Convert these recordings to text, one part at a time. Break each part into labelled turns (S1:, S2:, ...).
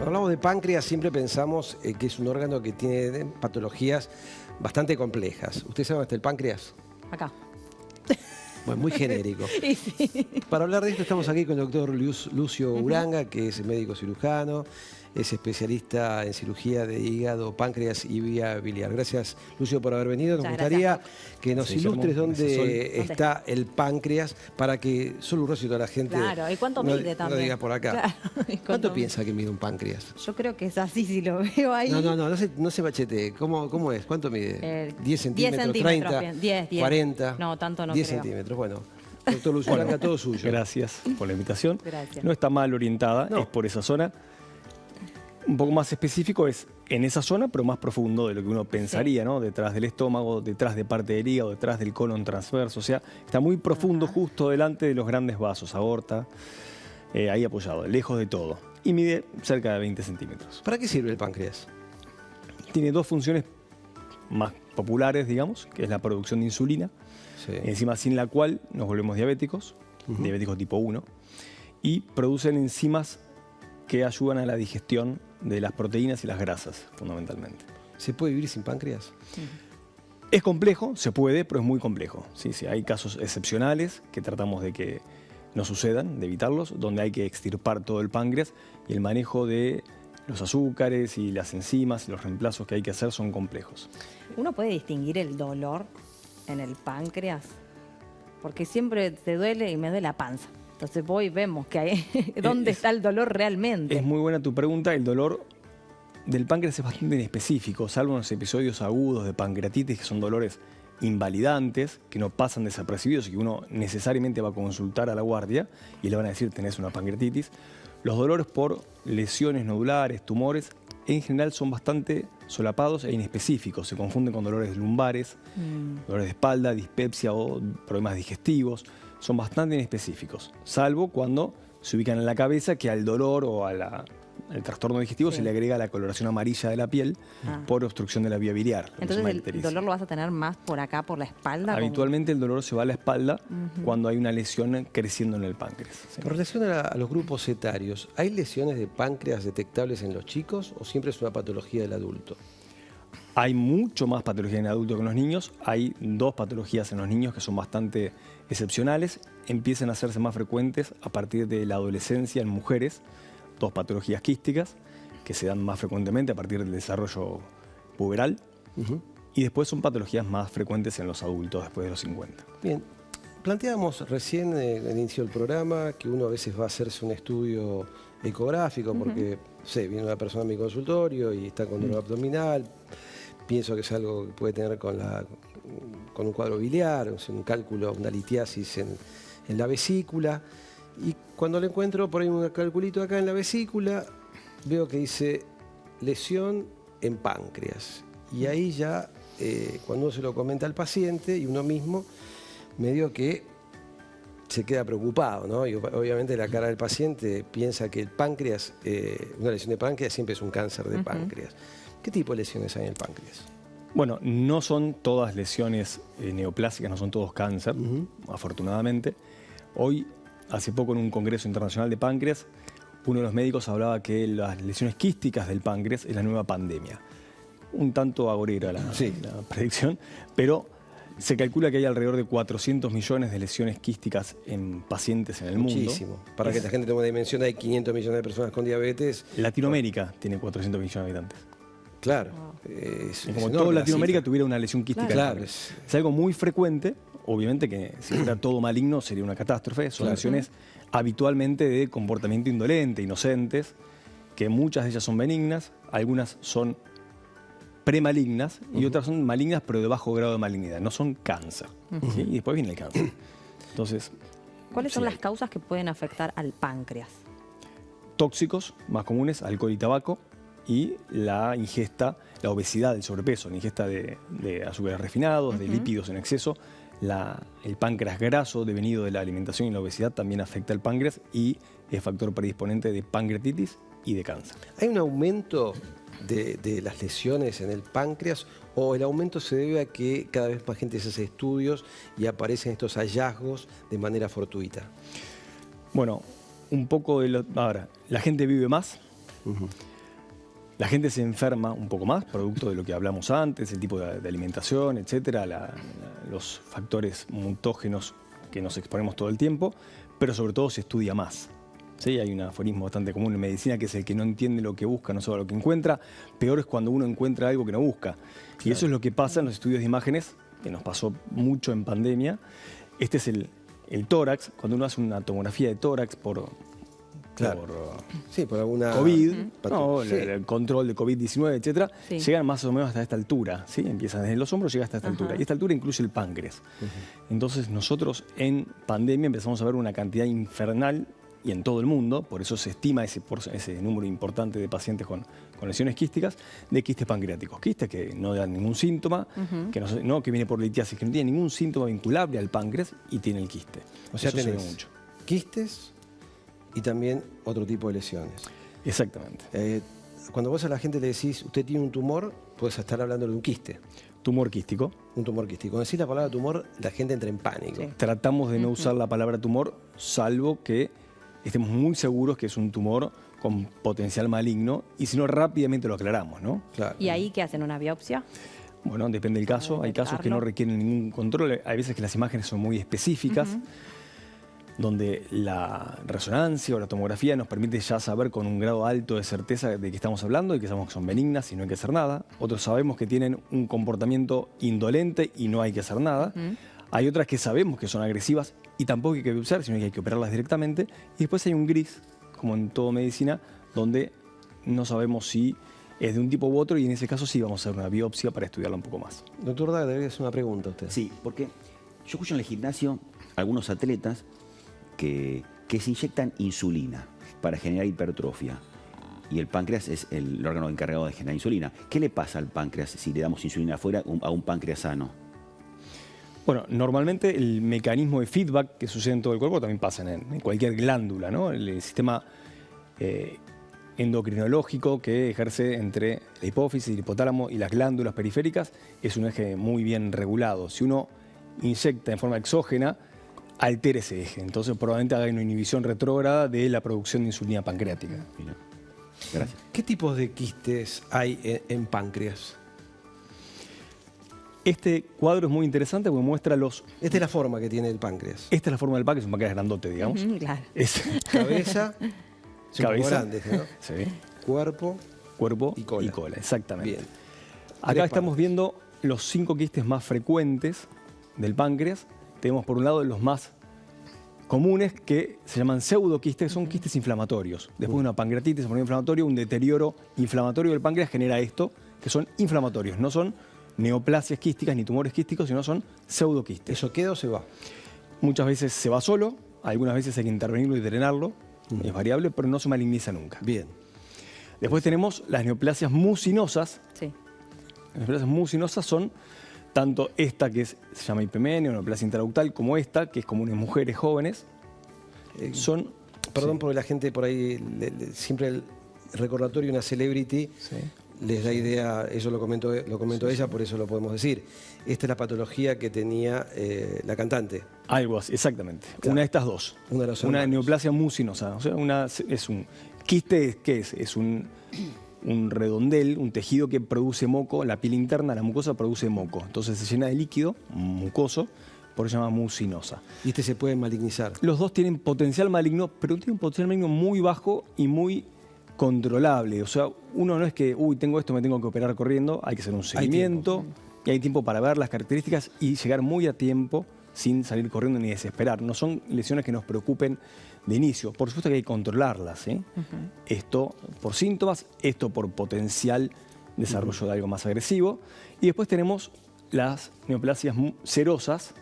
S1: Cuando hablamos de páncreas siempre pensamos que es un órgano que tiene patologías bastante complejas. ¿Usted sabe dónde está el páncreas?
S2: Acá.
S1: Bueno, muy genérico.
S2: Sí.
S1: Para hablar de esto estamos aquí con el doctor Lucio Uranga, que es médico cirujano, es especialista en cirugía de hígado, páncreas y vía biliar. Gracias, Lucio, por haber venido. Nos gustaría que nos ilustres dónde está el páncreas para que solo Rosy y toda la gente
S2: Claro, ¿y cuánto mide también?
S1: no diga por acá.
S2: Claro,
S1: ¿Cuánto piensa que mide un páncreas?
S2: Yo creo que es así si lo veo ahí.
S1: No se machete. ¿Cómo es? ¿Cuánto mide? 10 centímetros,
S2: 10
S1: 30,
S2: centímetros, 10.
S1: 40.
S2: No, tanto no
S1: 10
S2: creo.
S1: centímetros, bueno. Doctor Lucio Uranga, todo suyo.
S3: Gracias por la invitación.
S2: Gracias.
S3: No está mal orientada,
S1: No.
S3: es por esa zona. Un poco más específico es en esa zona, pero más profundo de lo que uno pensaría, ¿no? Detrás del estómago, detrás de parte del hígado, detrás del colon transverso. O sea, está muy profundo, justo delante de los grandes vasos, aorta, ahí apoyado, lejos de todo. Y mide cerca de 20 centímetros.
S1: ¿Para qué sirve el páncreas?
S3: Tiene dos funciones más populares, digamos, que es la producción de insulina,
S1: Sí.
S3: enzima sin la cual nos volvemos diabéticos, diabéticos tipo 1, y producen enzimas que ayudan a la digestión de las proteínas y las grasas, fundamentalmente.
S1: ¿Se puede vivir sin páncreas?
S3: Es complejo, se puede, pero es muy complejo. Sí, hay casos excepcionales que tratamos de que no sucedan, de evitarlos, donde hay que extirpar todo el páncreas y el manejo de los azúcares y las enzimas y los reemplazos que hay que hacer son complejos.
S2: ¿Uno puede distinguir el dolor en el páncreas? Porque siempre te duele y me duele la panza. Entonces voy y vemos que hay, dónde está el dolor realmente.
S3: Es muy buena tu pregunta. El dolor del páncreas es bastante inespecífico, salvo en los episodios agudos de pancreatitis, que son dolores invalidantes, que no pasan desapercibidos y que uno necesariamente va a consultar a la guardia y le van a decir tenés una pancreatitis. Los dolores por lesiones nodulares, tumores, en general son bastante solapados e inespecíficos. Se confunden con dolores lumbares, dolores de espalda, dispepsia o problemas digestivos. Son bastante inespecíficos, salvo cuando se ubican en la cabeza, que al dolor o al trastorno digestivo se le agrega la coloración amarilla de la piel por obstrucción de la vía biliar.
S2: Entonces el dolor lo vas a tener más por acá, por la espalda.
S3: Habitualmente el dolor se va a la espalda cuando hay una lesión creciendo en el páncreas. ¿Sí?
S1: Con relación a los grupos etarios, ¿hay lesiones de páncreas detectables en los chicos o siempre es una patología del adulto?
S3: Hay mucho más patología en adultos que en los niños. Hay dos patologías en los niños que son bastante excepcionales. Empiezan a hacerse más frecuentes a partir de la adolescencia en mujeres. Dos patologías quísticas que se dan más frecuentemente a partir del desarrollo puberal. Y después son patologías más frecuentes en los adultos después de los 50.
S1: Bien, planteábamos recién en el inicio del programa que uno a veces va a hacerse un estudio ecográfico porque, viene una persona a mi consultorio y está con dolor abdominal. Pienso que es algo que puede tener con un cuadro biliar, un cálculo, una litiasis en la vesícula. Y cuando le encuentro por ahí un calculito acá en la vesícula, veo que dice lesión en páncreas. Y ahí ya, cuando uno se lo comenta al paciente y uno mismo, medio que se queda preocupado, ¿no? Y obviamente la cara del paciente piensa que el páncreas, una lesión de páncreas siempre es un cáncer de páncreas. ¿Qué tipo de lesiones hay en el páncreas?
S3: Bueno, no son todas lesiones neoplásicas, no son todos cáncer, afortunadamente. Hoy, hace poco en un congreso internacional de páncreas, uno de los médicos hablaba que las lesiones quísticas del páncreas es la nueva pandemia. Un tanto agorera la predicción, pero se calcula que hay alrededor de 400 millones de lesiones quísticas en pacientes en el mundo.
S1: Muchísimo. Para que la gente tenga una dimensión, hay 500 millones de personas con diabetes.
S3: Latinoamérica tiene 400 millones de habitantes.
S1: Claro.
S3: Es como toda Latinoamérica tuviera una lesión quística.
S1: Claro.
S3: Es algo muy frecuente. Obviamente que si fuera todo maligno sería una catástrofe. Son lesiones habitualmente de comportamiento indolente, inocentes, que muchas de ellas son benignas, algunas son premalignas y otras son malignas pero de bajo grado de malignidad. No son cáncer. ¿Sí? Y después viene el cáncer. Entonces,
S2: ¿cuáles son las causas que pueden afectar al páncreas?
S3: Tóxicos más comunes, alcohol y tabaco, y la ingesta, la obesidad, el sobrepeso, la ingesta de azúcares refinados, de lípidos en exceso. El páncreas graso devenido de la alimentación y la obesidad también afecta al páncreas y es factor predisponente de pancreatitis y de cáncer.
S1: ¿Hay un aumento de las lesiones en el páncreas o el aumento se debe a que cada vez más gente se hace estudios y aparecen estos hallazgos de manera fortuita?
S3: Bueno, un poco de ahora, la gente vive más. La gente se enferma un poco más, producto de lo que hablamos antes, el tipo de alimentación, etcétera, los factores mutógenos que nos exponemos todo el tiempo, pero sobre todo se estudia más. ¿Sí? Hay un aforismo bastante común en medicina que es el que no entiende lo que busca, no sabe lo que encuentra. Peor es cuando uno encuentra algo que no busca. Claro. Y eso es lo que pasa en los estudios de imágenes, que nos pasó mucho en pandemia. Este es el tórax, cuando uno hace una tomografía de tórax por
S1: alguna
S3: COVID, el control de COVID-19, etcétera, llegan más o menos hasta esta altura, ¿sí? Empiezan desde los hombros, llega hasta esta altura. Y esta altura incluye el páncreas. Entonces nosotros en pandemia empezamos a ver una cantidad infernal, y en todo el mundo, por eso se estima ese número importante de pacientes con lesiones quísticas, de quistes pancreáticos. Quistes que no dan ningún síntoma, que viene por litiasis, que no tiene ningún síntoma vinculable al páncreas y tiene el quiste.
S1: O sea, tenés mucho quistes y también otro tipo de lesiones.
S3: Exactamente.
S1: Cuando vos a la gente le decís, usted tiene un tumor, puedes estar hablando de un quiste.
S3: Tumor quístico.
S1: Un tumor quístico. Cuando decís la palabra tumor, la gente entra en pánico.
S3: Sí. Tratamos de no usar la palabra tumor, salvo que estemos muy seguros que es un tumor con potencial maligno, y si no, rápidamente lo aclaramos, ¿no?
S2: Claro. ¿Y ahí qué hacen? ¿Una biopsia?
S3: Bueno, depende del caso. Hay casos que no requieren ningún control. Hay veces que las imágenes son muy específicas, donde la resonancia o la tomografía nos permite ya saber con un grado alto de certeza de que estamos hablando y que sabemos que son benignas y no hay que hacer nada. Otros sabemos que tienen un comportamiento indolente y no hay que hacer nada. Hay otras que sabemos que son agresivas y tampoco hay que biopsiar, sino que hay que operarlas directamente. Y después hay un gris, como en toda medicina, donde no sabemos si es de un tipo u otro, y en ese caso sí vamos a hacer una biopsia para estudiarla un poco más.
S1: Doctor Daga, debería hacer una pregunta a usted.
S4: Sí, porque yo escucho en el gimnasio algunos atletas que se inyectan insulina para generar hipertrofia. Y el páncreas es el órgano encargado de generar insulina. ¿Qué le pasa al páncreas si le damos insulina afuera a un páncreas sano?
S3: Bueno, normalmente el mecanismo de feedback que sucede en todo el cuerpo también pasa en cualquier glándula, ¿no? El sistema endocrinológico que ejerce entre la hipófisis, el hipotálamo y las glándulas periféricas es un eje muy bien regulado. Si uno inyecta en forma exógena, altera ese eje. Entonces probablemente haga una inhibición retrógrada de la producción de insulina pancreática.
S1: Gracias. ¿Qué tipos de quistes hay en páncreas?
S3: Este cuadro es muy interesante porque muestra los...
S1: Esta es la forma que tiene el páncreas.
S3: Esta es la forma del páncreas, un páncreas grandote, digamos.
S2: Claro.
S1: Cabeza,
S3: cabeza
S1: grandes, ¿no?
S3: Sí.
S1: Cuerpo
S3: y cola. Exactamente.
S1: Bien.
S3: Acá estamos viendo los 5 quistes más frecuentes del páncreas. Tenemos por un lado los más comunes que se llaman pseudoquistes, son quistes inflamatorios. Después de una pancreatitis, un inflamatorio, un deterioro inflamatorio del páncreas genera esto, que son inflamatorios, no son neoplasias quísticas ni tumores quísticos, sino son pseudoquistes.
S1: ¿Eso queda o se va?
S3: Muchas veces se va solo, algunas veces hay que intervenirlo y drenarlo, es variable, pero no se maligniza nunca.
S1: Bien.
S3: Después tenemos las neoplasias mucinosas.
S2: Sí.
S3: Las neoplasias mucinosas son tanto esta que se llama hipemenio, neoplasia intraductal, como esta, que es común en mujeres jóvenes. Son...
S1: Perdón, porque la gente por ahí, siempre el recordatorio de una celebrity les da idea, eso lo comentó ella, por eso lo podemos decir. Esta es la patología que tenía la cantante.
S3: Algo así, exactamente.
S1: Claro.
S3: Una de estas dos. Una neoplasia mucinosa. O sea, es un quiste, ¿qué es? Es un redondel, un tejido que produce moco, la piel interna, la mucosa produce moco. Entonces se llena de líquido mucoso, por eso se llama mucinosa.
S1: ¿Y este se puede malignizar?
S3: Los dos tienen potencial maligno, pero tienen un potencial maligno muy bajo y muy controlable. O sea, uno no es que, tengo esto, me tengo que operar corriendo, hay que hacer un seguimiento, y hay tiempo para ver las características y llegar muy a tiempo sin salir corriendo ni desesperar. No son lesiones que nos preocupen de inicio. Por supuesto que hay que controlarlas, ¿eh? Esto por síntomas, esto por potencial desarrollo de algo más agresivo. Y después tenemos las neoplasias serosas,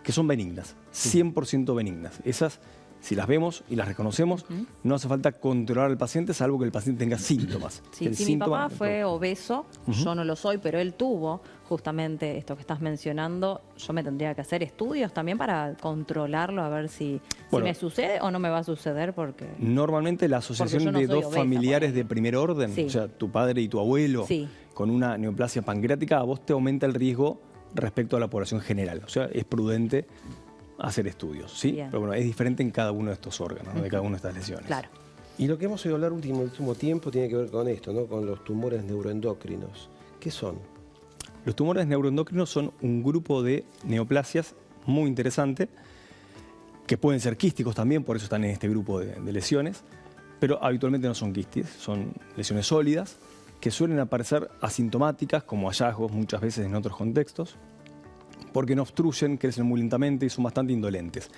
S3: que son benignas, 100% benignas. Esas, si las vemos y las reconocemos, no hace falta controlar al paciente, salvo que el paciente tenga síntomas.
S2: Sí, si mi papá fue obeso, yo no lo soy, pero él tuvo justamente esto que estás mencionando, yo me tendría que hacer estudios también para controlarlo, a ver si me sucede o no me va a suceder. Porque
S3: normalmente la asociación de dos familiares de primer orden, o sea, tu padre y tu abuelo, con una neoplasia pancreática, a vos te aumenta el riesgo respecto a la población general. O sea, es prudente hacer estudios, ¿sí? Pero bueno, es diferente en cada uno de estos órganos, ¿no? De cada una de estas lesiones.
S2: Claro.
S1: Y lo que hemos oído hablar último tiempo tiene que ver con esto, ¿no? Con los tumores neuroendocrinos. ¿Qué son?
S3: Los tumores neuroendocrinos son un grupo de neoplasias muy interesante, que pueden ser quísticos también, por eso están en este grupo de lesiones, pero habitualmente no son quistes, son lesiones sólidas, que suelen aparecer asintomáticas como hallazgos muchas veces en otros contextos, porque no obstruyen, crecen muy lentamente y son bastante indolentes,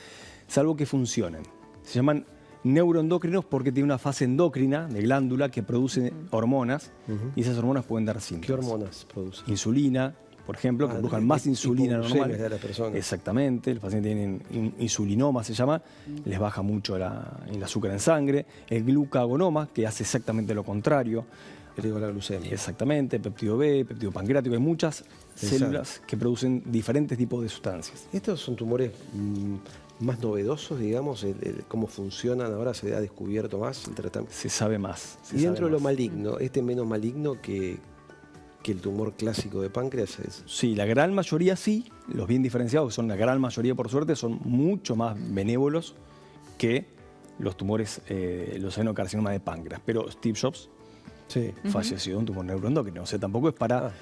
S3: salvo que funcionen. Se llaman neuroendocrinos porque tienen una fase endocrina de glándula que produce hormonas y esas hormonas pueden dar síntomas.
S1: ¿Qué hormonas producen?
S3: Insulina, por ejemplo, que produzcan más insulina normal.
S1: De la persona.
S3: Exactamente, los pacientes tienen insulinoma, se llama, les baja mucho el azúcar en sangre. El glucagonoma, que hace exactamente lo contrario.
S1: La glucemia.
S3: Exactamente, péptido B, péptido pancreático, hay muchas células que producen diferentes tipos de sustancias.
S1: ¿Estos son tumores más novedosos, digamos? ¿Cómo funcionan ahora? ¿Se ha descubierto más el tratamiento?
S3: Se sabe más.
S1: Y dentro de lo maligno, ¿este es menos maligno que el tumor clásico de páncreas?
S3: Sí, la gran mayoría sí, los bien diferenciados, que son la gran mayoría por suerte, son mucho más benévolos que los tumores, los adenocarcinomas de páncreas. Pero Steve Jobs falleció de un tumor neuroendocrino, o sea, tampoco es para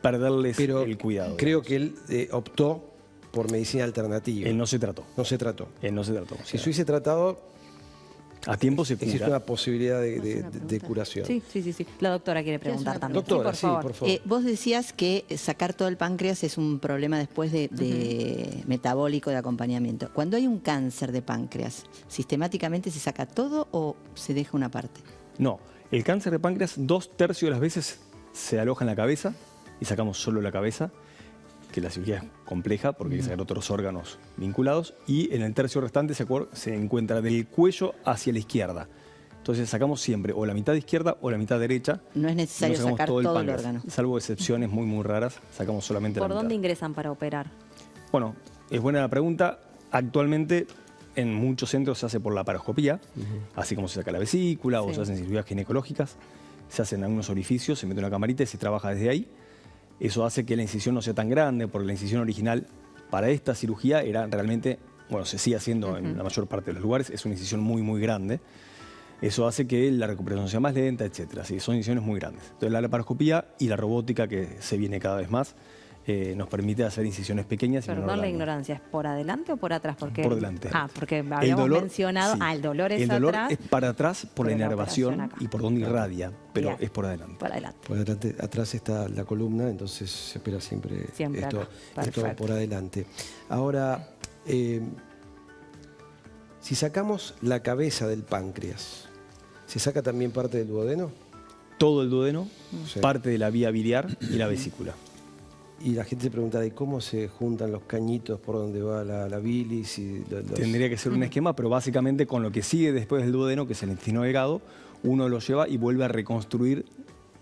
S3: perderles el cuidado.
S1: Creo que él optó por medicina alternativa.
S3: Él no se trató.
S1: No se trató.
S3: Él no se trató.
S1: Si se hubiese tratado,
S3: a tiempo se cura.
S1: Existe una posibilidad de curación.
S2: Sí. La doctora quiere preguntar también.
S1: Doctora,
S2: sí, por favor.
S5: Vos decías que sacar todo el páncreas es un problema después de metabólico de acompañamiento. Cuando hay un cáncer de páncreas, ¿sistemáticamente se saca todo o se deja una parte?
S3: No, el cáncer de páncreas 2/3 de las veces se aloja en la cabeza y sacamos solo la cabeza, que la cirugía es compleja porque hay que sacar otros órganos vinculados, y en el tercio restante se encuentra del cuello hacia la izquierda. Entonces sacamos siempre o la mitad izquierda o la mitad derecha.
S5: No es necesario sacar todo el órgano.
S3: Salvo excepciones muy, muy raras, sacamos solamente la mitad.
S2: ¿Por dónde ingresan para operar?
S3: Bueno, es buena la pregunta. Actualmente en muchos centros se hace por la laparoscopía, así como se saca la vesícula o se hacen cirugías ginecológicas. Se hacen algunos orificios, se mete una camarita y se trabaja desde ahí. Eso hace que la incisión no sea tan grande, porque la incisión original para esta cirugía era realmente, bueno, se sigue haciendo en la mayor parte de los lugares, es una incisión muy, muy grande. Eso hace que la recuperación sea más lenta, etc. Sí, son incisiones muy grandes. Entonces la laparoscopía y la robótica, que se viene cada vez más, nos permite hacer incisiones pequeñas.
S2: Perdón la ignorancia, ¿es por adelante o por atrás? Porque,
S3: por delante.
S2: Porque habíamos mencionado, el dolor es atrás.
S3: El dolor es para atrás por la inervación y por donde irradia, pero es por adelante.
S2: Por adelante.
S1: Por adelante, atrás está la columna, entonces se espera siempre esto por adelante. Ahora, si sacamos la cabeza del páncreas, ¿se saca también parte del duodeno?
S3: Todo el duodeno, parte de la vía biliar y la vesícula.
S1: Y la gente se pregunta de cómo se juntan los cañitos por donde va la bilis.
S3: Tendría que ser un esquema, pero básicamente con lo que sigue después del duodeno, que es el intestino delgado, uno lo lleva y vuelve a reconstruir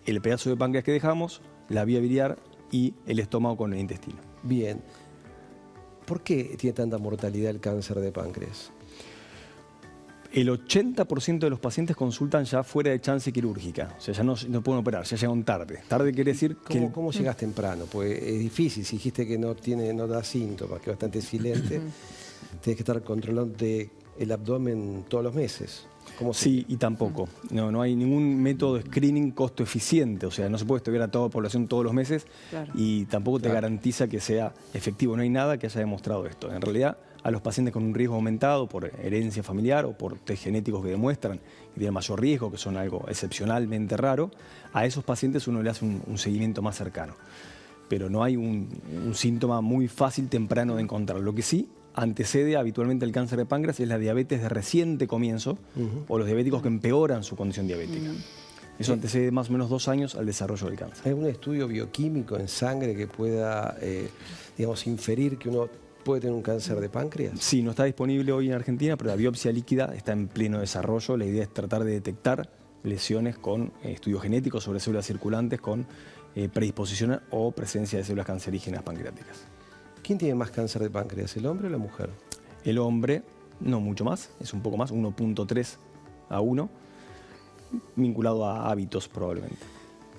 S3: el pedazo de páncreas que dejamos, la vía biliar y el estómago con el intestino.
S1: Bien. ¿Por qué tiene tanta mortalidad el cáncer de páncreas?
S3: El 80% de los pacientes consultan ya fuera de chance quirúrgica. O sea, ya no pueden operar, ya llegan tarde. Tarde quiere decir que...
S1: ¿Cómo llegas temprano? Pues es difícil. Si dijiste que no da síntomas, que es bastante silente, tienes que estar controlando el abdomen todos los meses.
S3: Sí, y tampoco. No hay ningún método de screening costo eficiente. O sea, no se puede estudiar a toda la población todos los meses y tampoco te garantiza que sea efectivo. No hay nada que haya demostrado esto. En realidad, a los pacientes con un riesgo aumentado por herencia familiar o por test genéticos que demuestran que tienen mayor riesgo, que son algo excepcionalmente raro, a esos pacientes uno le hace un seguimiento más cercano. Pero no hay un síntoma muy fácil temprano de encontrar. Lo que sí antecede habitualmente el cáncer de páncreas es la diabetes de reciente comienzo o los diabéticos que empeoran su condición diabética. Eso antecede más o menos 2 años al desarrollo del cáncer.
S1: ¿Hay algún estudio bioquímico en sangre que pueda, inferir que uno puede tener un cáncer de páncreas?
S3: Sí, no está disponible hoy en Argentina, pero la biopsia líquida está en pleno desarrollo. La idea es tratar de detectar lesiones con estudios genéticos sobre células circulantes con predisposición o presencia de células cancerígenas pancreáticas.
S1: ¿Quién tiene más cáncer de páncreas, el hombre o la mujer?
S3: El hombre, no mucho más, es un poco más, 1.3 a 1, vinculado a hábitos probablemente.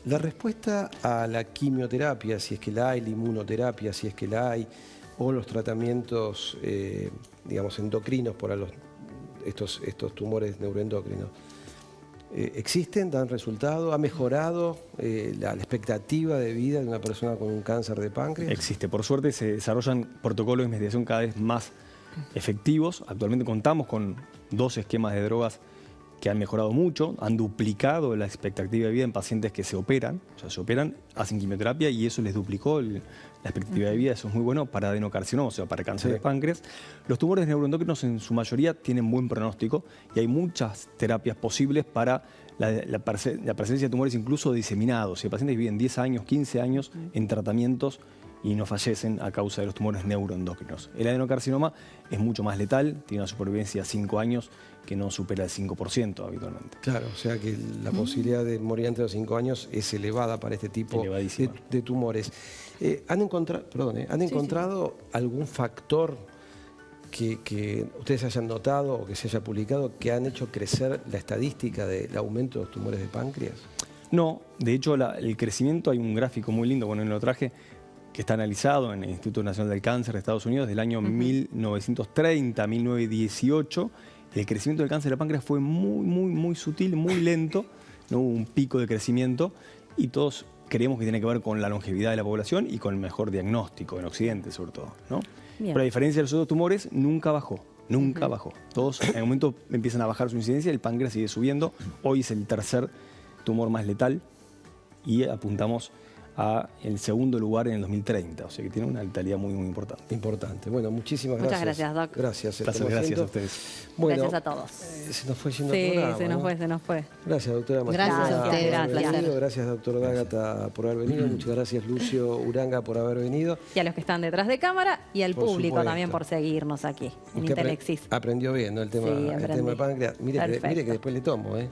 S1: La respuesta a la quimioterapia, si es que la hay, la inmunoterapia, si es que la hay, o los tratamientos, endocrinos para estos tumores neuroendocrinos, existen, dan resultado, ha mejorado la expectativa de vida de una persona con un cáncer de páncreas.
S3: Existe, por suerte se desarrollan protocolos de investigación cada vez más efectivos. Actualmente contamos con 2 esquemas de drogas que han mejorado mucho, han duplicado la expectativa de vida en pacientes que se operan, o sea, se operan, hacen quimioterapia y eso les duplicó la expectativa de vida. Eso es muy bueno para adenocarcinoma, o sea, para cáncer de páncreas. Los tumores neuroendocrinos en su mayoría tienen buen pronóstico y hay muchas terapias posibles para la presencia de tumores incluso diseminados. Hay pacientes que viven 10 años, 15 años en tratamientos y no fallecen a causa de los tumores neuroendocrinos. El adenocarcinoma es mucho más letal, tiene una supervivencia a 5 años que no supera el 5% habitualmente.
S1: Claro, o sea que la posibilidad de morir antes de los 5 años es elevada para este tipo de tumores. ¿Han encontrado algún factor que ustedes hayan notado o que se haya publicado que han hecho crecer la estadística del aumento de los tumores de páncreas? No, de hecho el crecimiento, hay un gráfico muy lindo, bueno, lo traje, que está analizado en el Instituto Nacional del Cáncer de Estados Unidos del año 1930 a 1918. El crecimiento del cáncer de páncreas fue muy sutil, muy lento, no hubo un pico de crecimiento y todos creemos que tiene que ver con la longevidad de la población y con el mejor diagnóstico en Occidente sobre todo, ¿no? Pero a diferencia de los otros tumores, nunca bajó. Nunca bajó. Todos en el momento empiezan a bajar su incidencia, el páncreas sigue subiendo. Hoy es el tercer tumor más letal y apuntamos a el segundo lugar en el 2030, o sea que tiene una letalidad muy importante. Importante. Bueno, muchísimas gracias.
S2: Muchas gracias, Doc.
S1: Gracias.
S3: Gracias a ustedes.
S1: Bueno,
S2: gracias a todos.
S1: Se nos fue yendo el programa,
S2: se nos fue.
S1: Gracias, doctora Martina.
S5: Gracias a ustedes.
S1: Gracias, doctor D'Agata, por haber venido. Muchas gracias, Lucio Uranga, por haber venido.
S2: Y a los que están detrás de cámara y al público también por seguirnos aquí en Intelexis.
S1: Aprendió bien, ¿no? El tema de páncreas. Mire que después le tomo, ¿eh?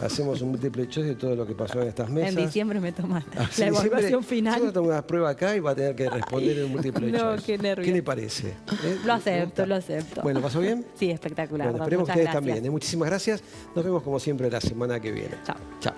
S1: Hacemos un múltiple choice de todo lo que pasó en estas mesas.
S2: En diciembre me toman la evaluación final.
S1: Yo tengo una prueba acá y va a tener que responder en un múltiple choice.
S2: Qué nervios.
S1: ¿Qué le parece?
S2: Lo acepto.
S1: Bueno, ¿pasó bien?
S2: Sí, espectacular.
S1: Bueno, esperemos que ustedes también. Muchísimas gracias. Nos vemos como siempre la semana que viene.
S2: Chao.